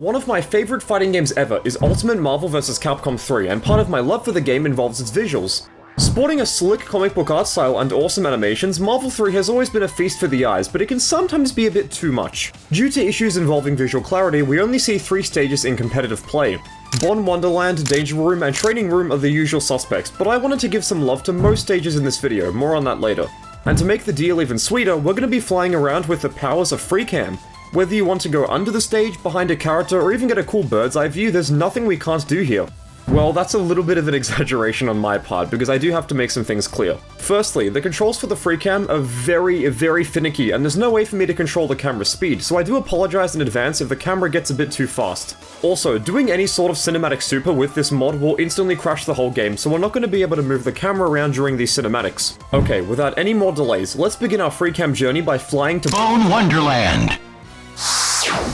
One of my favourite fighting games ever is Ultimate Marvel vs. Capcom 3, and part of my love for the game involves its visuals. Sporting a slick comic book art style and awesome animations, Marvel 3 has always been a feast for the eyes, but it can sometimes be a bit too much. Due to issues involving visual clarity, we only see 3 stages in competitive play. Bonne, Wonderland, Danger Room, and Training Room are the usual suspects, but I wanted to give some love to most stages in this video, more on that later. And to make the deal even sweeter, we're going to be flying around with the powers of Freecam. Whether you want to go under the stage, behind a character, or even get a cool bird's eye view, there's nothing we can't do here. Well, that's a little bit of an exaggeration on my part, because I do have to make some things clear. Firstly, the controls for the Freecam are very finicky, and there's no way for me to control the camera's speed, so I do apologize in advance if the camera gets a bit too fast. Also, doing any sort of cinematic super with this mod will instantly crash the whole game, so we're not going to be able to move the camera around during these cinematics. Okay, without any more delays, let's begin our Freecam journey by flying to Bonne Wonderland!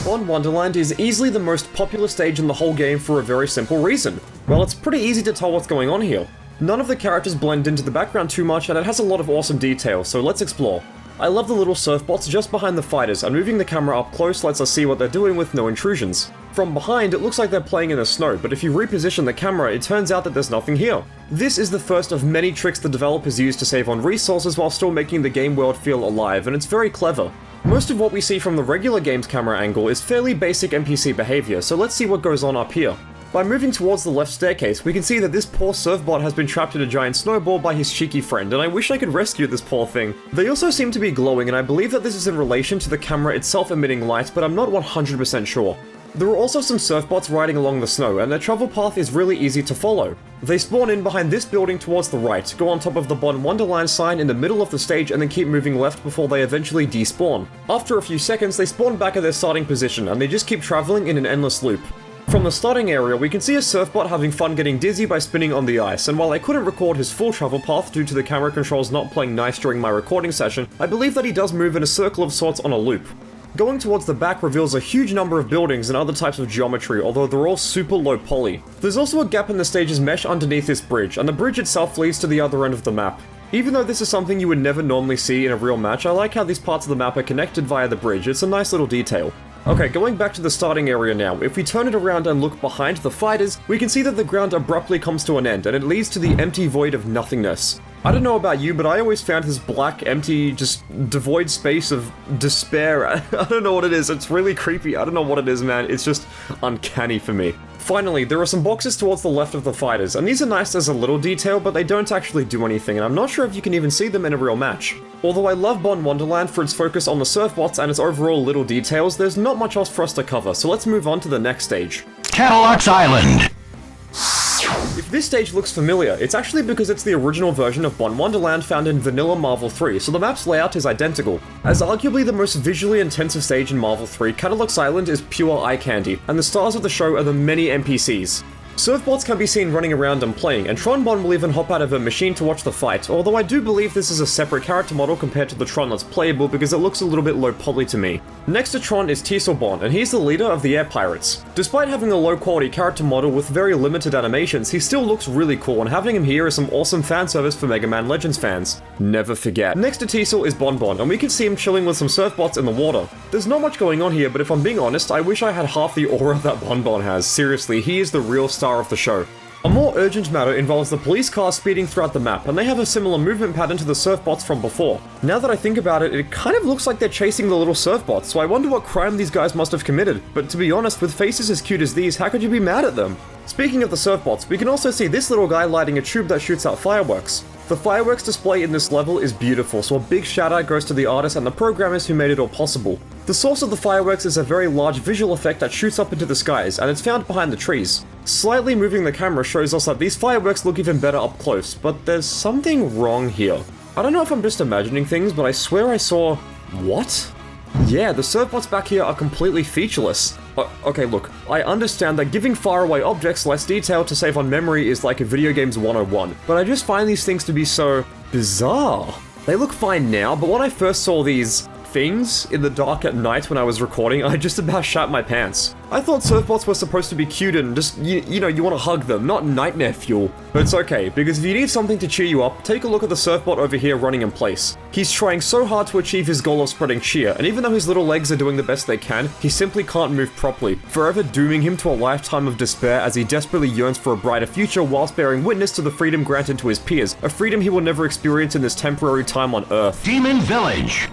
Bonne Wonderland is easily the most popular stage in the whole game for a very simple reason. Well, it's pretty easy to tell what's going on here. None of the characters blend into the background too much, and it has a lot of awesome detail, so let's explore. I love the little surfbots just behind the fighters, and moving the camera up close lets us see what they're doing with no intrusions. From behind, it looks like they're playing in the snow, but if you reposition the camera, it turns out that there's nothing here. This is the first of many tricks the developers use to save on resources while still making the game world feel alive, and it's very clever. Most of what we see from the regular game's camera angle is fairly basic NPC behavior, so let's see what goes on up here. By moving towards the left staircase, we can see that this poor surfbot has been trapped in a giant snowball by his cheeky friend, and I wish I could rescue this poor thing. They also seem to be glowing, and I believe that this is in relation to the camera itself emitting light, but I'm not 100% sure. There are also some surfbots riding along the snow, and their travel path is really easy to follow. They spawn in behind this building towards the right, go on top of the Bonne Wonderland sign in the middle of the stage, and then keep moving left before they eventually despawn. After a few seconds, they spawn back at their starting position, and they just keep traveling in an endless loop. From the starting area, we can see a surfbot having fun getting dizzy by spinning on the ice, and while I couldn't record his full travel path due to the camera controls not playing nice during my recording session, I believe that he does move in a circle of sorts on a loop. Going towards the back reveals a huge number of buildings and other types of geometry, although they're all super low poly. There's also a gap in the stage's mesh underneath this bridge, and the bridge itself leads to the other end of the map. Even though this is something you would never normally see in a real match, I like how these parts of the map are connected via the bridge. It's a nice little detail. Okay, going back to the starting area now, if we turn it around and look behind the fighters, we can see that the ground abruptly comes to an end, and it leads to the empty void of nothingness. I don't know about you, but I always found this black, empty, just devoid space of despair. I don't know what it is, it's really creepy, I don't know what it is, man, it's just uncanny for me. Finally, there are some boxes towards the left of the fighters, and these are nice as a little detail, but they don't actually do anything, and I'm not sure if you can even see them in a real match. Although I love Bonne Wonderland for its focus on the surfbots and its overall little details, there's not much else for us to cover, so let's move on to the next stage. Cadillacs Island! If this stage looks familiar, it's actually because it's the original version of Bonne Wonderland found in vanilla Marvel 3, so the map's layout is identical. As arguably the most visually intensive stage in Marvel 3, Cadillacs Island is pure eye candy, and the stars of the show are the many NPCs. Surfbots can be seen running around and playing, and Tron Bonne will even hop out of a machine to watch the fight, although I do believe this is a separate character model compared to the Tron that's playable because it looks a little bit low poly to me. Next to Tron is Tricell Bonne, and he's the leader of the Air Pirates. Despite having a low quality character model with very limited animations, he still looks really cool, and having him here is some awesome fan service for Mega Man Legends fans. Never forget. Next to Tricell is Bonne, and we can see him chilling with some surfbots in the water. There's not much going on here, but if I'm being honest, I wish I had half the aura that Bonne has. Seriously, he is the real star of the show. A more urgent matter involves the police cars speeding throughout the map, and they have a similar movement pattern to the surfbots from before. Now that I think about it, it kind of looks like they're chasing the little surfbots, so I wonder what crime these guys must have committed. But to be honest, with faces as cute as these, how could you be mad at them? Speaking of the surfbots, we can also see this little guy lighting a tube that shoots out fireworks. The fireworks display in this level is beautiful, so a big shout out goes to the artists and the programmers who made it all possible. The source of the fireworks is a very large visual effect that shoots up into the skies, and it's found behind the trees. Slightly moving the camera shows us that these fireworks look even better up close, but there's something wrong here. I don't know if I'm just imagining things, but I swear I saw... What? Yeah, the surfbots back here are completely featureless. Okay, look, I understand that giving faraway objects less detail to save on memory is like a video game's 101, but I just find these things to be so bizarre. They look fine now, but when I first saw these things in the dark at night when I was recording, I just about shat my pants. I thought surfbots were supposed to be cute and just, you know, you want to hug them, not nightmare fuel. But it's okay, because if you need something to cheer you up, take a look at the surfbot over here running in place. He's trying so hard to achieve his goal of spreading cheer, and even though his little legs are doing the best they can, he simply can't move properly, forever dooming him to a lifetime of despair as he desperately yearns for a brighter future whilst bearing witness to the freedom granted to his peers, a freedom he will never experience in this temporary time on Earth. Demon Village.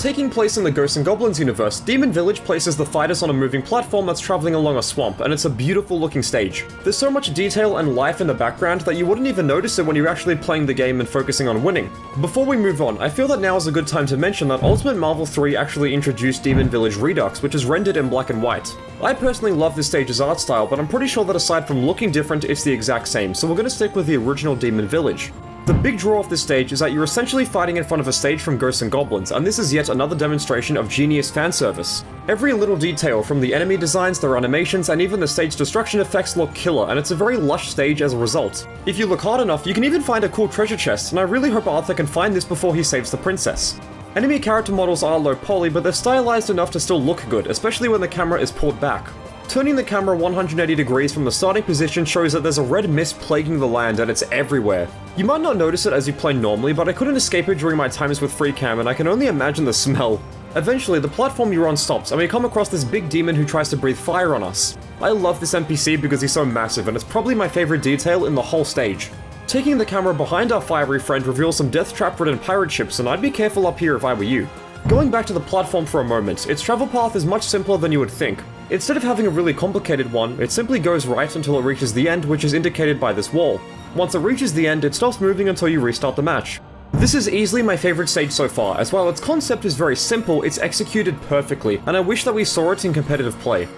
Taking place in the Ghosts and Goblins universe, Demon Village places the fighters on a moving platform that's traveling along a swamp, and it's a beautiful looking stage. There's so much detail and life in the background that you wouldn't even notice it when you're actually playing the game and focusing on winning. Before we move on, I feel that now is a good time to mention that Ultimate Marvel 3 actually introduced Demon Village Redux, which is rendered in black and white. I personally love this stage's art style, but I'm pretty sure that aside from looking different, it's the exact same, so we're gonna stick with the original Demon Village. The big draw of this stage is that you're essentially fighting in front of a stage from Ghosts and Goblins, and this is yet another demonstration of genius fan service. Every little detail, from the enemy designs, their animations, and even the stage destruction effects look killer, and it's a very lush stage as a result. If you look hard enough, you can even find a cool treasure chest, and I really hope Arthur can find this before he saves the princess. Enemy character models are low poly, but they're stylized enough to still look good, especially when the camera is pulled back. Turning the camera 180 degrees from the starting position shows that there's a red mist plaguing the land and it's everywhere. You might not notice it as you play normally, but I couldn't escape it during my times with Freecam and I can only imagine the smell. Eventually, the platform you're on stops and we come across this big demon who tries to breathe fire on us. I love this NPC because he's so massive and it's probably my favorite detail in the whole stage. Taking the camera behind our fiery friend reveals some death trap-ridden pirate ships, and I'd be careful up here if I were you. Going back to the platform for a moment, its travel path is much simpler than you would think. Instead of having a really complicated one, it simply goes right until it reaches the end, which is indicated by this wall. Once it reaches the end, it stops moving until you restart the match. This is easily my favorite stage so far, as while its concept is very simple, it's executed perfectly, and I wish that we saw it in competitive play.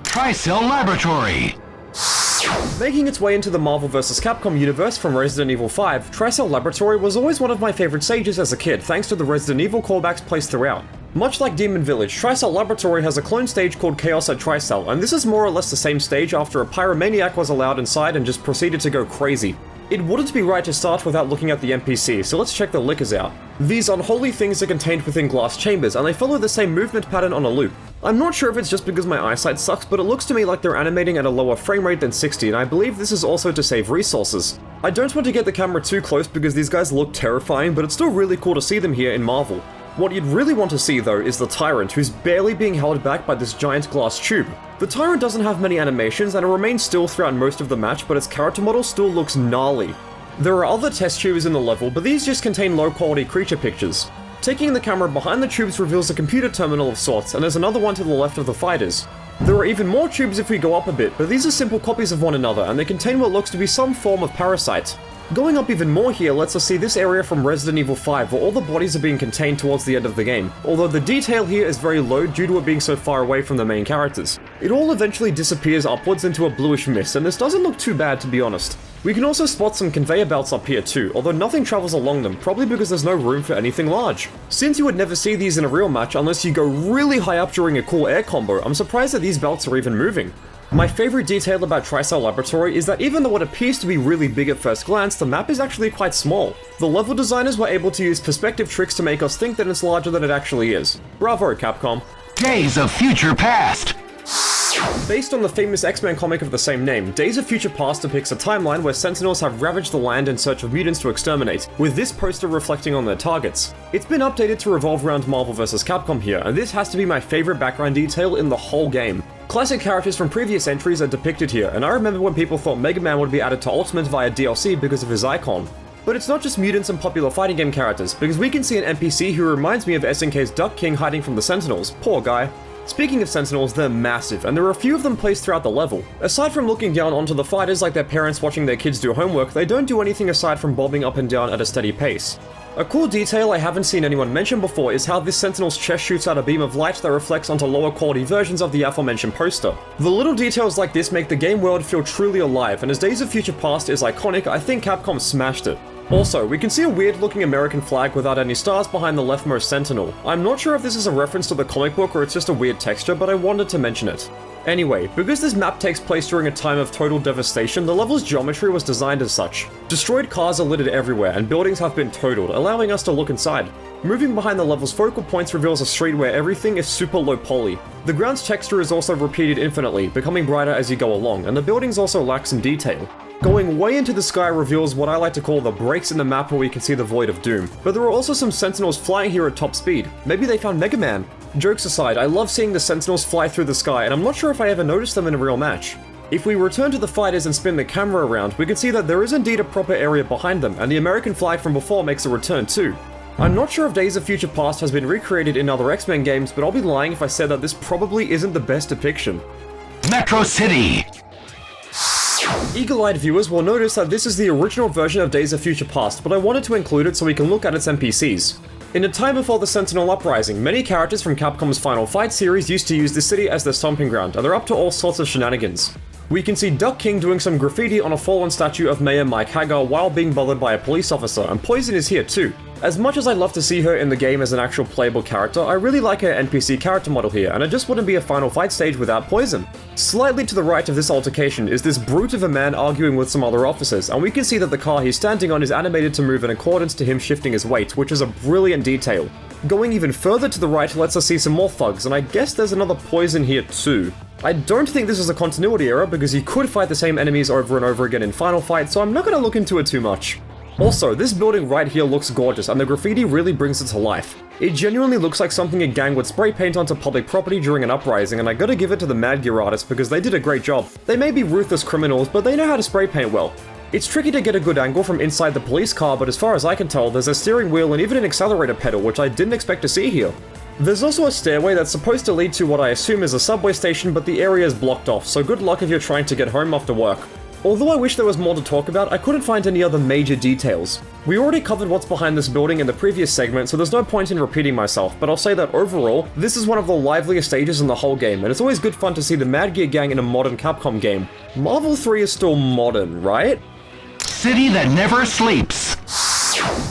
Tricell Laboratory. Making its way into the Marvel vs. Capcom universe from Resident Evil 5, Tricell Laboratory was always one of my favorite stages as a kid, thanks to the Resident Evil callbacks placed throughout. Much like Demon Village, Tricell Laboratory has a clone stage called Chaos at Tricell, and this is more or less the same stage after a pyromaniac was allowed inside and just proceeded to go crazy. It wouldn't be right to start without looking at the NPC, so let's check the lickers out. These unholy things are contained within glass chambers, and they follow the same movement pattern on a loop. I'm not sure if it's just because my eyesight sucks, but it looks to me like they're animating at a lower frame rate than 60, and I believe this is also to save resources. I don't want to get the camera too close because these guys look terrifying, but it's still really cool to see them here in Marvel. What you'd really want to see though is the Tyrant, who's barely being held back by this giant glass tube. The Tyrant doesn't have many animations and it remains still throughout most of the match, but its character model still looks gnarly. There are other test tubes in the level, but these just contain low quality creature pictures. Taking the camera behind the tubes reveals a computer terminal of sorts, and there's another one to the left of the fighters. There are even more tubes if we go up a bit, but these are simple copies of one another, and they contain what looks to be some form of parasite. Going up even more here lets us see this area from Resident Evil 5 where all the bodies are being contained towards the end of the game, although the detail here is very low due to it being so far away from the main characters. It all eventually disappears upwards into a bluish mist, and this doesn't look too bad to be honest. We can also spot some conveyor belts up here too, although nothing travels along them, probably because there's no room for anything large. Since you would never see these in a real match unless you go really high up during a cool air combo, I'm surprised that these belts are even moving. My favorite detail about Tricell Laboratory is that even though it appears to be really big at first glance, the map is actually quite small. The level designers were able to use perspective tricks to make us think that it's larger than it actually is. Bravo, Capcom. Days of Future Past. Based on the famous X-Men comic of the same name, Days of Future Past depicts a timeline where Sentinels have ravaged the land in search of mutants to exterminate, with this poster reflecting on their targets. It's been updated to revolve around Marvel vs. Capcom here, and this has to be my favorite background detail in the whole game. Classic characters from previous entries are depicted here, and I remember when people thought Mega Man would be added to Ultimate via DLC because of his icon. But it's not just mutants and popular fighting game characters, because we can see an NPC who reminds me of SNK's Duck King hiding from the Sentinels. Poor guy. Speaking of Sentinels, they're massive, and there are a few of them placed throughout the level. Aside from looking down onto the fighters like their parents watching their kids do homework, they don't do anything aside from bobbing up and down at a steady pace. A cool detail I haven't seen anyone mention before is how this Sentinel's chest shoots out a beam of light that reflects onto lower quality versions of the aforementioned poster. The little details like this make the game world feel truly alive, and as Days of Future Past is iconic, I think Capcom smashed it. Also, we can see a weird looking American flag without any stars behind the leftmost Sentinel. I'm not sure if this is a reference to the comic book or it's just a weird texture, but I wanted to mention it. Anyway, because this map takes place during a time of total devastation, the level's geometry was designed as such. Destroyed cars are littered everywhere, and buildings have been totaled, allowing us to look inside. Moving behind the level's focal points reveals a street where everything is super low poly. The ground's texture is also repeated infinitely, becoming brighter as you go along, and the buildings also lack some detail. Going way into the sky reveals what I like to call the breaks in the map where we can see the Void of Doom. But there are also some Sentinels flying here at top speed. Maybe they found Mega Man. Jokes aside, I love seeing the Sentinels fly through the sky, and I'm not sure if I ever noticed them in a real match. If we return to the fighters and spin the camera around, we can see that there is indeed a proper area behind them, and the American flag from before makes a return too. I'm not sure if Days of Future Past has been recreated in other X-Men games, but I'll be lying if I said that this probably isn't the best depiction. Metro City. Eagle-eyed viewers will notice that this is the original version of Days of Future Past, but I wanted to include it so we can look at its NPCs. In a time before the Sentinel Uprising, many characters from Capcom's Final Fight series used to use this city as their stomping ground, and they're up to all sorts of shenanigans. We can see Duck King doing some graffiti on a fallen statue of Mayor Mike Hagar while being bothered by a police officer, and Poison is here too. As much as I'd love to see her in the game as an actual playable character, I really like her NPC character model here, and it just wouldn't be a Final Fight stage without Poison. Slightly to the right of this altercation is this brute of a man arguing with some other officers, and we can see that the car he's standing on is animated to move in accordance to him shifting his weight, which is a brilliant detail. Going even further to the right lets us see some more thugs, and I guess there's another Poison here too. I don't think this is a continuity error because you could fight the same enemies over and over again in Final Fight, so I'm not going to look into it too much. Also, this building right here looks gorgeous, and the graffiti really brings it to life. It genuinely looks like something a gang would spray paint onto public property during an uprising, and I gotta give it to the Mad Gear artists because they did a great job. They may be ruthless criminals, but they know how to spray paint well. It's tricky to get a good angle from inside the police car, but as far as I can tell, there's a steering wheel and even an accelerator pedal, which I didn't expect to see here. There's also a stairway that's supposed to lead to what I assume is a subway station, but the area is blocked off, so good luck if you're trying to get home after work. Although I wish there was more to talk about, I couldn't find any other major details. We already covered what's behind this building in the previous segment, so there's no point in repeating myself, but I'll say that overall, this is one of the liveliest stages in the whole game, and it's always good fun to see the Mad Gear gang in a modern Capcom game. Marvel 3 is still modern, right? City that never sleeps.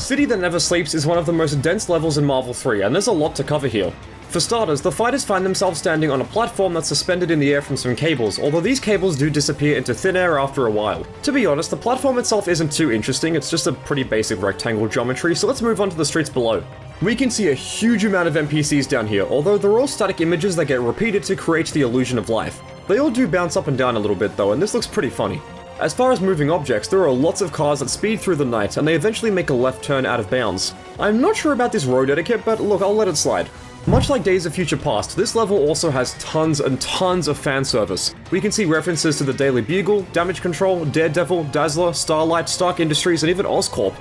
City that Never Sleeps is one of the most dense levels in Marvel 3, and there's a lot to cover here. For starters, the fighters find themselves standing on a platform that's suspended in the air from some cables, although these cables do disappear into thin air after a while. To be honest, the platform itself isn't too interesting, it's just a pretty basic rectangle geometry, so let's move on to the streets below. We can see a huge amount of NPCs down here, although they're all static images that get repeated to create the illusion of life. They all do bounce up and down a little bit though, and this looks pretty funny. As far as moving objects, there are lots of cars that speed through the night, and they eventually make a left turn out of bounds. I'm not sure about this road etiquette, but look, I'll let it slide. Much like Days of Future Past, this level also has tons and tons of fan service. We can see references to the Daily Bugle, Damage Control, Daredevil, Dazzler, Starlight, Stark Industries, and even Oscorp.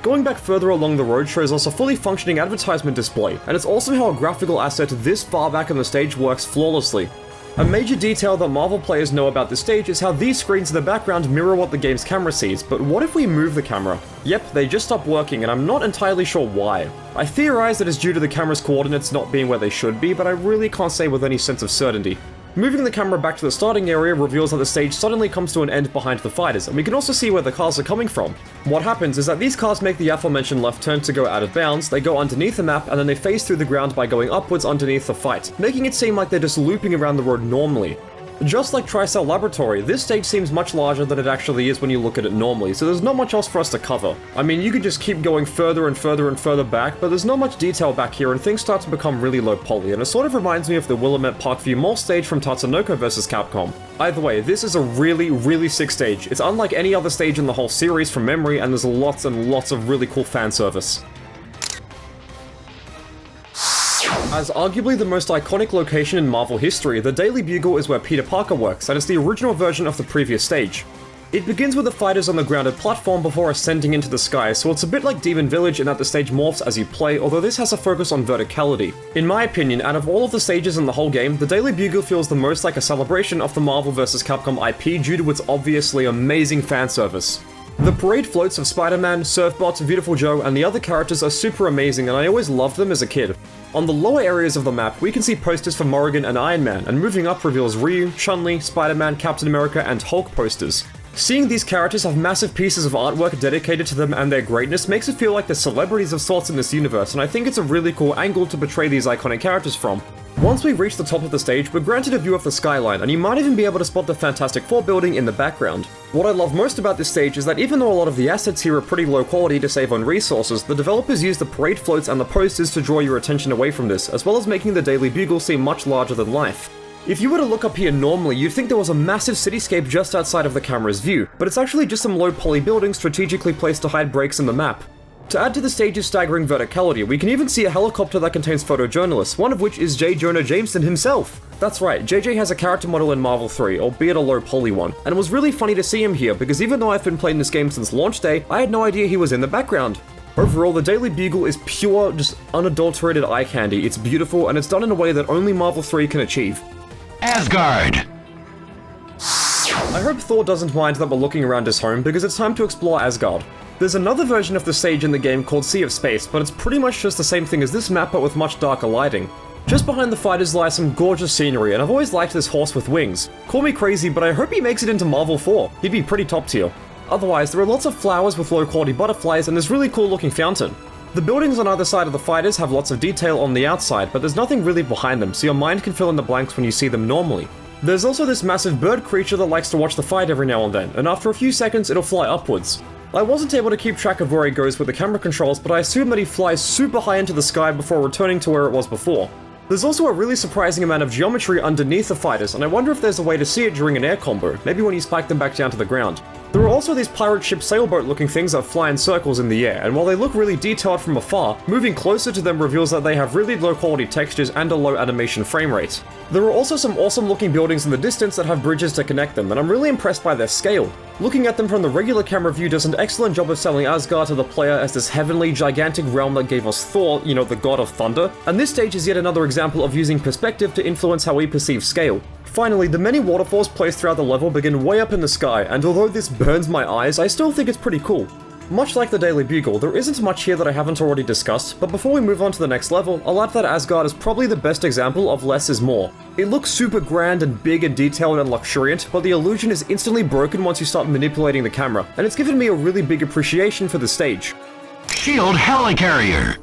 Going back further along the road shows us a fully functioning advertisement display, and it's awesome how a graphical asset this far back on the stage works flawlessly. A major detail that Marvel players know about this stage is how these screens in the background mirror what the game's camera sees, but what if we move the camera? Yep, they just stopped working, and I'm not entirely sure why. I theorize that it's due to the camera's coordinates not being where they should be, but I really can't say with any sense of certainty. Moving the camera back to the starting area reveals that the stage suddenly comes to an end behind the fighters, and we can also see where the cars are coming from. What happens is that these cars make the aforementioned left turn to go out of bounds, they go underneath the map, and then they phase through the ground by going upwards underneath the fight, making it seem like they're just looping around the road normally. Just like Tricell Laboratory, this stage seems much larger than it actually is when you look at it normally, so there's not much else for us to cover. I mean, you could just keep going further and further and further back, but there's not much detail back here and things start to become really low poly, and it sort of reminds me of the Willamette Parkview Mall stage from Tatsunoko vs Capcom. Either way, this is a really sick stage. It's unlike any other stage in the whole series from memory, and there's lots and lots of really cool fan service. As arguably the most iconic location in Marvel history, the Daily Bugle is where Peter Parker works, and it's the original version of the previous stage. It begins with the fighters on the grounded platform before ascending into the sky, so it's a bit like Demon Village in that the stage morphs as you play, although this has a focus on verticality. In my opinion, out of all of the stages in the whole game, the Daily Bugle feels the most like a celebration of the Marvel vs Capcom IP due to its obviously amazing fan service. The parade floats of Spider-Man, Surfbot, Beautiful Joe, and the other characters are super amazing, and I always loved them as a kid. On the lower areas of the map, we can see posters for Morrigan and Iron Man, and moving up reveals Ryu, Chun-Li, Spider-Man, Captain America, and Hulk posters. Seeing these characters have massive pieces of artwork dedicated to them and their greatness makes it feel like they're celebrities of sorts in this universe, and I think it's a really cool angle to portray these iconic characters from. Once we reach the top of the stage, we're granted a view of the skyline, and you might even be able to spot the Fantastic Four building in the background. What I love most about this stage is that even though a lot of the assets here are pretty low quality to save on resources, the developers use the parade floats and the posters to draw your attention away from this, as well as making the Daily Bugle seem much larger than life. If you were to look up here normally, you'd think there was a massive cityscape just outside of the camera's view, but it's actually just some low poly buildings strategically placed to hide breaks in the map. To add to the stage's staggering verticality, we can even see a helicopter that contains photojournalists, one of which is J. Jonah Jameson himself. That's right, JJ has a character model in Marvel 3, albeit a low poly one, and it was really funny to see him here because even though I've been playing this game since launch day, I had no idea he was in the background. Overall, the Daily Bugle is pure, just unadulterated eye candy. It's beautiful, and it's done in a way that only Marvel 3 can achieve. Asgard! I hope Thor doesn't mind that we're looking around his home, because it's time to explore Asgard. There's another version of the stage in the game called Sea of Space, but it's pretty much just the same thing as this map but with much darker lighting. Just behind the fighters lies some gorgeous scenery, and I've always liked this horse with wings. Call me crazy, but I hope he makes it into Marvel 4. He'd be pretty top tier. Otherwise, there are lots of flowers with low quality butterflies and this really cool looking fountain. The buildings on either side of the fighters have lots of detail on the outside, but there's nothing really behind them, so your mind can fill in the blanks when you see them normally. There's also this massive bird creature that likes to watch the fight every now and then, and after a few seconds it'll fly upwards. I wasn't able to keep track of where he goes with the camera controls, but I assume that he flies super high into the sky before returning to where it was before. There's also a really surprising amount of geometry underneath the fighters, and I wonder if there's a way to see it during an air combo, maybe when you spike them back down to the ground. There are also these pirate ship sailboat looking things that fly in circles in the air, and while they look really detailed from afar, moving closer to them reveals that they have really low quality textures and a low animation frame rate. There are also some awesome looking buildings in the distance that have bridges to connect them, and I'm really impressed by their scale. Looking at them from the regular camera view does an excellent job of selling Asgard to the player as this heavenly, gigantic realm that gave us Thor, you know, the god of thunder, and this stage is yet another example of using perspective to influence how we perceive scale. Finally, the many waterfalls placed throughout the level begin way up in the sky, and although this burns my eyes, I still think it's pretty cool. Much like the Daily Bugle, there isn't much here that I haven't already discussed, but before we move on to the next level, I'll add that Asgard is probably the best example of less is more. It looks super grand and big and detailed and luxuriant, but the illusion is instantly broken once you start manipulating the camera, and it's given me a really big appreciation for the stage. Shield Helicarrier!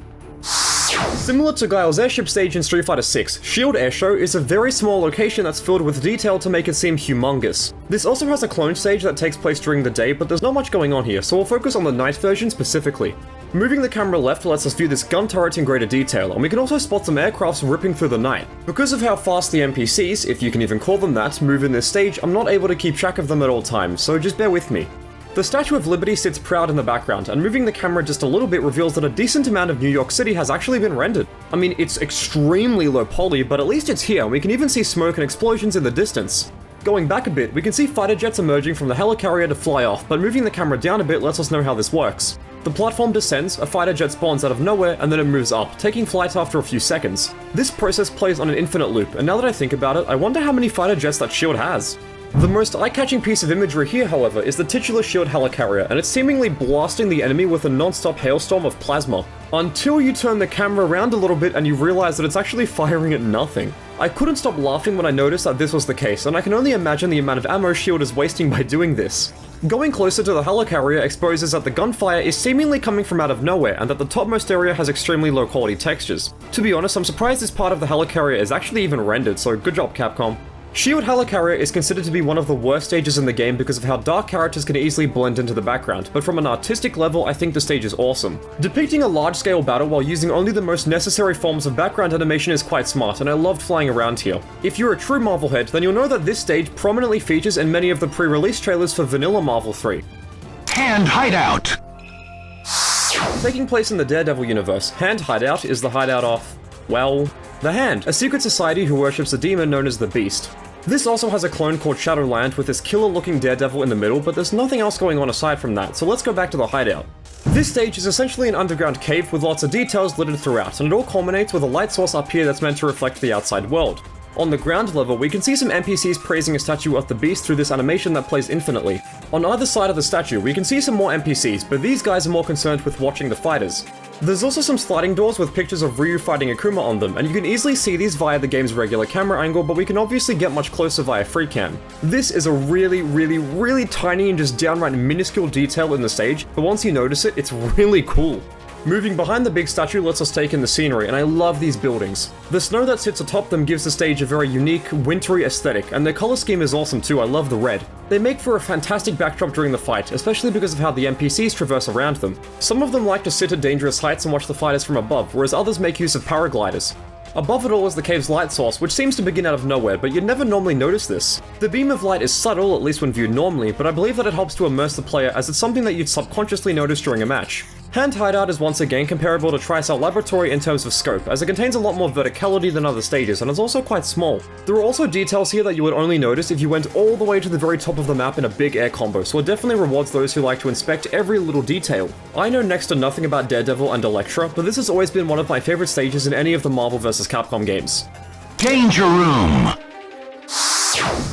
Similar to Guile's airship stage in Street Fighter 6, Shield Airshow is a very small location that's filled with detail to make it seem humongous. This also has a clone stage that takes place during the day, but there's not much going on here, so we'll focus on the night version specifically. Moving the camera left lets us view this gun turret in greater detail, and we can also spot some aircrafts ripping through the night. Because of how fast the NPCs, if you can even call them that, move in this stage, I'm not able to keep track of them at all times, so just bear with me. The Statue of Liberty sits proud in the background, and moving the camera just a little bit reveals that a decent amount of New York City has actually been rendered. I mean, it's extremely low poly, but at least it's here, and we can even see smoke and explosions in the distance. Going back a bit, we can see fighter jets emerging from the helicarrier to fly off, but moving the camera down a bit lets us know how this works. The platform descends, a fighter jet spawns out of nowhere, and then it moves up, taking flight after a few seconds. This process plays on an infinite loop, and now that I think about it, I wonder how many fighter jets that shield has. The most eye-catching piece of imagery here, however, is the titular shield helicarrier, and it's seemingly blasting the enemy with a non-stop hailstorm of plasma. Until you turn the camera around a little bit and you realize that it's actually firing at nothing. I couldn't stop laughing when I noticed that this was the case, and I can only imagine the amount of ammo Shield is wasting by doing this. Going closer to the helicarrier exposes that the gunfire is seemingly coming from out of nowhere, and that the topmost area has extremely low quality textures. To be honest, I'm surprised this part of the helicarrier is actually even rendered, so good job Capcom. Shield Helicarrier is considered to be one of the worst stages in the game because of how dark characters can easily blend into the background, but from an artistic level, I think the stage is awesome. Depicting a large-scale battle while using only the most necessary forms of background animation is quite smart, and I loved flying around here. If you're a true Marvel head, then you'll know that this stage prominently features in many of the pre-release trailers for vanilla Marvel 3. Hand Hideout! Taking place in the Daredevil universe, Hand Hideout is the hideout of, well, the Hand, a secret society who worships a demon known as the Beast. This also has a clone called Shadowland with this killer-looking Daredevil in the middle, but there's nothing else going on aside from that, so let's go back to the hideout. This stage is essentially an underground cave with lots of details littered throughout, and it all culminates with a light source up here that's meant to reflect the outside world. On the ground level, we can see some NPCs praising a statue of the Beast through this animation that plays infinitely. On either side of the statue, we can see some more NPCs, but these guys are more concerned with watching the fighters. There's also some sliding doors with pictures of Ryu fighting Akuma on them, and you can easily see these via the game's regular camera angle, but we can obviously get much closer via Freecam. This is a really tiny and just downright minuscule detail in the stage, but once you notice it, it's really cool. Moving behind the big statue lets us take in the scenery, and I love these buildings. The snow that sits atop them gives the stage a very unique, wintry aesthetic, and their color scheme is awesome too. I love the red. They make for a fantastic backdrop during the fight, especially because of how the NPCs traverse around them. Some of them like to sit at dangerous heights and watch the fighters from above, whereas others make use of paragliders. Above it all is the cave's light source, which seems to begin out of nowhere, but you'd never normally notice this. The beam of light is subtle, at least when viewed normally, but I believe that it helps to immerse the player as it's something that you'd subconsciously notice during a match. Hand Hideout is once again comparable to Tricell Laboratory in terms of scope, as it contains a lot more verticality than other stages, and is also quite small. There are also details here that you would only notice if you went all the way to the very top of the map in a big air combo, so it definitely rewards those who like to inspect every little detail. I know next to nothing about Daredevil and Elektra, but this has always been one of my favorite stages in any of the Marvel vs. Capcom games. Danger Room!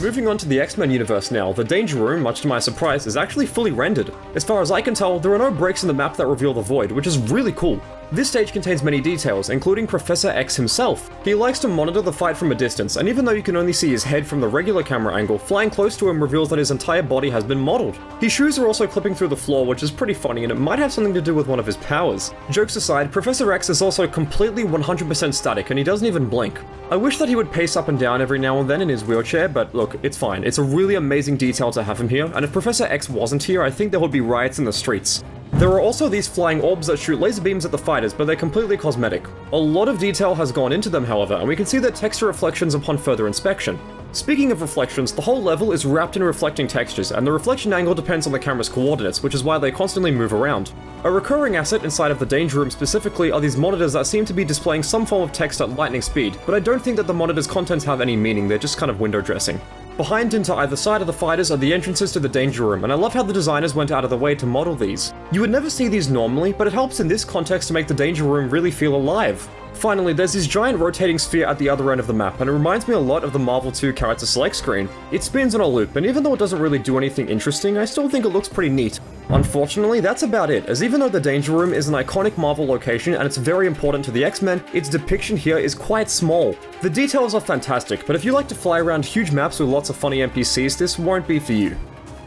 Moving on to the X-Men universe now, the Danger Room, much to my surprise, is actually fully rendered. As far as I can tell, there are no breaks in the map that reveal the void, which is really cool. This stage contains many details, including Professor X himself. He likes to monitor the fight from a distance, and even though you can only see his head from the regular camera angle, flying close to him reveals that his entire body has been modeled. His shoes are also clipping through the floor, which is pretty funny, and it might have something to do with one of his powers. Jokes aside, Professor X is also completely 100% static, and he doesn't even blink. I wish that he would pace up and down every now and then in his wheelchair, but look, it's fine. It's a really amazing detail to have him here, and if Professor X wasn't here, I think there would be riots in the streets. There are also these flying orbs that shoot laser beams at the fighters, but they're completely cosmetic. A lot of detail has gone into them, however, and we can see their texture reflections upon further inspection. Speaking of reflections, the whole level is wrapped in reflecting textures, and the reflection angle depends on the camera's coordinates, which is why they constantly move around. A recurring asset inside of the Danger Room specifically are these monitors that seem to be displaying some form of text at lightning speed, but I don't think that the monitor's contents have any meaning, they're just kind of window dressing. Behind and to either side of the fighters are the entrances to the Danger Room, and I love how the designers went out of the way to model these. You would never see these normally, but it helps in this context to make the Danger Room really feel alive. Finally, there's this giant rotating sphere at the other end of the map, and it reminds me a lot of the Marvel 2 character select screen. It spins on a loop, and even though it doesn't really do anything interesting, I still think it looks pretty neat. Unfortunately, that's about it, as even though the Danger Room is an iconic Marvel location and it's very important to the X-Men, its depiction here is quite small. The details are fantastic, but if you like to fly around huge maps with lots of funny NPCs, this won't be for you.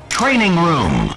Training Room!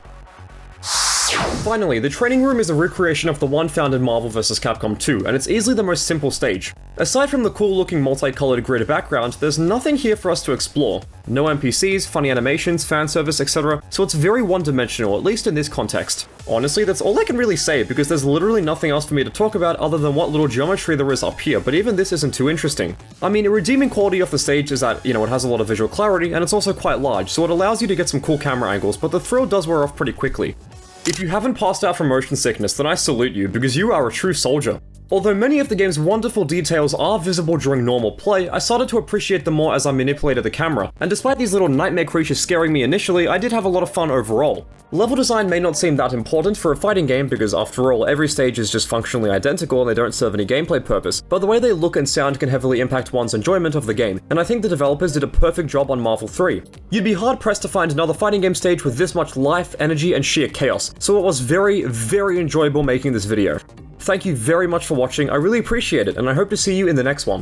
Finally, the Training Room is a recreation of the one found in Marvel vs. Capcom 2, and it's easily the most simple stage. Aside from the cool-looking multicolored grid background, there's nothing here for us to explore. No NPCs, funny animations, fan service, etc., so it's very one-dimensional, at least in this context. Honestly, that's all I can really say, because there's literally nothing else for me to talk about other than what little geometry there is up here, but even this isn't too interesting. I mean, a redeeming quality of the stage is that, it has a lot of visual clarity, and it's also quite large, so it allows you to get some cool camera angles, but the thrill does wear off pretty quickly. If you haven't passed out from motion sickness, then I salute you, because you are a true soldier. Although many of the game's wonderful details are visible during normal play, I started to appreciate them more as I manipulated the camera, and despite these little nightmare creatures scaring me initially, I did have a lot of fun overall. Level design may not seem that important for a fighting game because after all, every stage is just functionally identical and they don't serve any gameplay purpose, but the way they look and sound can heavily impact one's enjoyment of the game, and I think the developers did a perfect job on Marvel 3. You'd be hard pressed to find another fighting game stage with this much life, energy, and sheer chaos, so it was very, very enjoyable making this video. Thank you very much for watching, I really appreciate it, and I hope to see you in the next one.